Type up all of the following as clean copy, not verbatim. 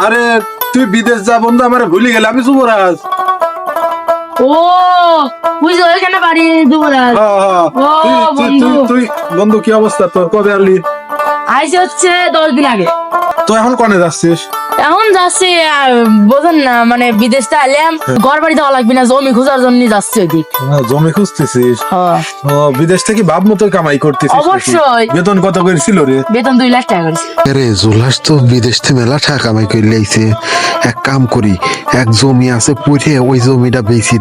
আরে তুই বিদেশ যা বন্ধু, আমার ভুলে গেলে আমি যুবরাজ। ও বুঝলো, এখানে বাড়ি যুবরাজ। ও বন্ধু, তুই বন্ধু কি অবস্থা তোর? কবে আনলি? আইসে হচ্ছে 10 দিন আগে। তো এখন কনে যাচ্ছিস? এখন যাচ্ছি বোঝেন না, মানে বিদেশটা এলাম, ঘর বাড়ি যাওয়া লাগবে না, জমি খোঁজার জন্য যাচ্ছি ওইদিক। জমি খুঁজতেছিস? হ্যাঁ। ও বিদেশ থেকে বাপ মতো কামাই করতেছিস? অবশ্যই। বেতন কত করে ছিল রে? বেতন 2 লাখ টাকা করেছে। আরে জুলাস তো বিদেশ থেকে মেলা টাকা কামাই করে লাইছে। এক কাম করি, এক জমি আছে পুড়ে ওই জমিটা বেশি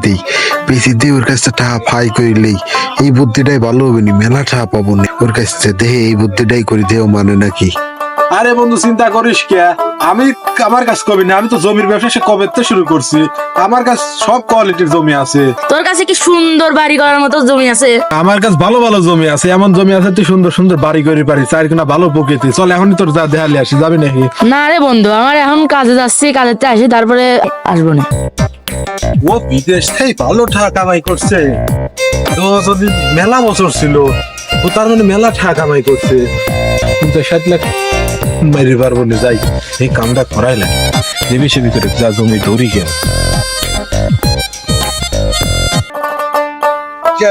দেই ওর কাছে টাকা ফাই করে লই। এই বুদ্ধিটাই ভালো হবে নি, মেলা টাকা পাবো না ওর কাছে। দেহে এই বুদ্ধিটাই করে দেও মানে নাকি? আরে বন্ধু চিন্তা করিস কে, আমি আমার কাছে কবি না, আমি তো জমির ব্যবসা সে কবে থেকে শুরু করছি। আমার কাছে সব কোয়ালিটির জমি আছে। তোর কাছে কি সুন্দর বাড়ি করার মতো জমি আছে? আমার কাছে ভালো ভালো জমি আছে, এমন জমি আছে তুই সুন্দর সুন্দর বাড়ি করে পারি, চারখানা ভালো প্রকৃতি। চল এখনই তোর যা দেখালে আসি, যাবি নাকি? না রে বন্ধু, আমার এখন কাজে যাচ্ছি, কাজেতে আসি তারপরে আসবো না। ও বিদেশ থেকে ভালো টাকা কামাই করছে। তো যদি মেলা বছর ছিল ও, তার মানে মেলা টাকা কামাই করছে। কিন্তু 7 লাখ মারি পারবো না, যাই এই কামটা করাই লাগে। দেবী সেবি করে যা জমি ধরি কেন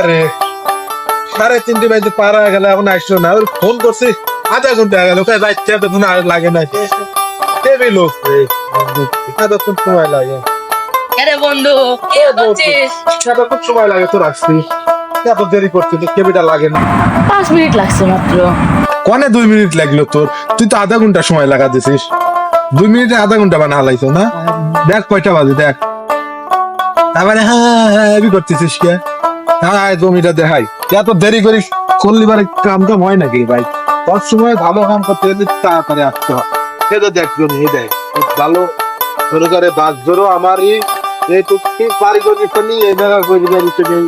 রে 3:30 বাজে পারা গেল, এখন আসছো না। ওর ফোন করছি আধা ঘন্টা গেল, যাইতে এতক্ষণ আর লাগে না। দেবী লোক এতক্ষণ সময় লাগে। আরে বন্ধু, কি করছিস? এতক্ষণ সময় লাগে তোর আসছি, এত দেরি করছিস, কেবিটা লাগে না। 5 মিনিট লাগছে মাত্র। কনে 2 মিনিট লাগলো তোর? তুই তো আধা ঘন্টা সময় লাগা দিছিস। 2 মিনিটে আধা ঘন্টা বানা হালাইছো না? দেখ কয়টা বাজে দেখ। তারপরে হ্যাঁ করতেছিস কে? হ্যাঁ জমিটা দেখাই। এত দেরি করিস করলি বারে কাম টাম হয় নাকি ভাই? তোর সময় ভালো কাম করতে গেলে তাড়াতাড়ি আসতে হয়। সে তো দেখ জমি দেখ ভালো ধরে করে বাস ধরো আমার এই তো বাড়ি করে নিয়ে এই জায়গা করে বাড়িতে নেই।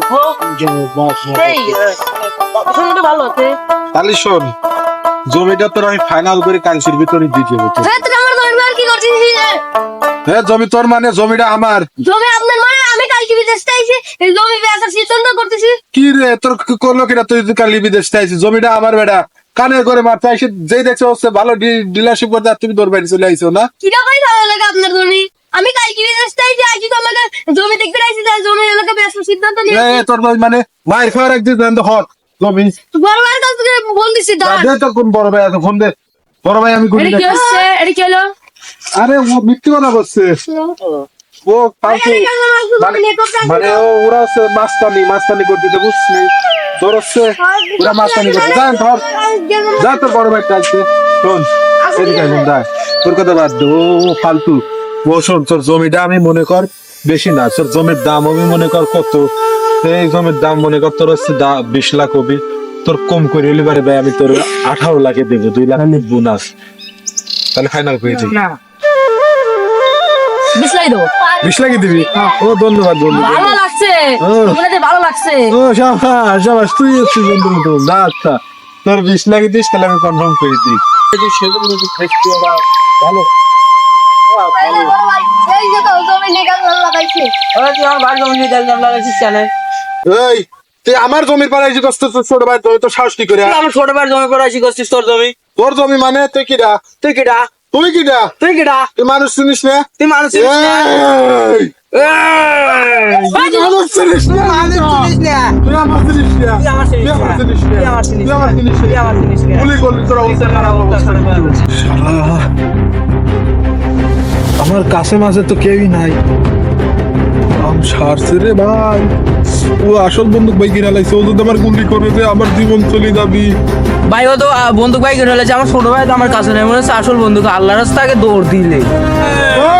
ভালো আছে। তাহলে শোন, জমিটা তোর আমি ফাইনাল করে কালসির ভিতরে দিয়ে দেবো। আমার জমি কি করছিস? হ্যাঁ জমি তোর মানে জমিটা আমার। জমি আপনার মানে? আমি কালকে বিদেশ থেকে আইছি, এই জমি বেচার সিদ্ধান্ত করতেছি। কি রে তোর করলো কিনা? তুই কালি বিদেশ থেকে আইছিস, জমিটা আমার বেটা। কানে করে মারতে আইসি, যেই দেখছো হচ্ছে ভালো ডিলারশিপ করতে, আর তুমি তোর বাড়ি চলে আইছো না? কিটা করে ভালো লাগে আপনার জমি? আমি কালকে বিদেশ থেকে আইছি, তো আমাকে জমি দেখতে আইছি, তাই জমি এলাকা বেচার সিদ্ধান্ত নিয়েছি। তোর মানে মায়ের খাওয়ার একদিন হক জমি বড় ভাইয়ের কাছ থেকে ফোন দিছি। দে তো কোন বড় ভাই আছে, ফোন দে। বড় ভাই আমি করি এটা কি হচ্ছে? এটা কি হলো? আরে ও মিথ্যে কথা বলছে। ও ফালতু মানে ওরা হচ্ছে মাস্তানি করতেছে, বুঝছিস? তোর হচ্ছে ওরা মাস্তানি করতে। যা ধর, যা তোর বড় ভাইটা আসছে। শোন এদিকে আয়, যা তোর কথা বাদ দে, ও ফালতু। ও শোন, তোর জমিটা আমি মনে কর বেশি না, তোর জমির দাম আমি মনে কর কত, এই জমির দাম মনে কর তোর হচ্ছে 20 লাখ হবে। তোর কম করে হলে পারে ভাই, আমি তোর 18 লাখে দেবো, 2 লাখ বোনাস। তাহলে ফাইনাল করে দিই। 20 লাখ দেবো। 20 লাখই দিবি? ও ধন্যবাদ বন্ধু। ভালো লাগছে, তোমাদের ভালো লাগছে। ও শাবাশ শাবাশ, তুই হচ্ছিস বন্ধু মতো। না আচ্ছা, তোর 20 লাখই দিস, তাহলে আমি কনফার্ম করে দিই। ভালো এই তুই আমার জমির পাড়ে এসে করছিস, তোর ছোট ভাই তোর সাহস কি করে? আমার ছোট ভাইয়ের জমি করে আসি করছিস তোর জমি? তোর জমি মানে তুই কিরা? তুই কেডা? তুই কিরা? তুই কেডা? তুই মানুষ চিনিস না? তুই মানুষ চিনিস না? এই! তুই মানুষ চিনিস না? চিনিস না? তুই আমার চিনিস না? তুই আমার চিনিস তুই আমার না? চিনিস না? তুই আমার চিনিস তুই আমার না? চিনিস তুই না? আমার চিনিস না? গুলি করলি তোর অবস্থা খারাপ অবস্থা। শালা, আমার কাছে মাঝে তো কেউই নাই। ছাড়ছে রে ভাই, ও আসল বন্দুক ভাই কিনা লাগছে। ও যদি আমার গুলি করে দে, আমার জীবন চলে যাবি। ভাই ও তো বন্দুক ভাই কিনে হলেছে, আমার ছোট ভাই তো আমার কাছে নেই, মনে হচ্ছে আসল বন্দুক। আল্লাহর রাস্তাকে দৌড় দিলে ও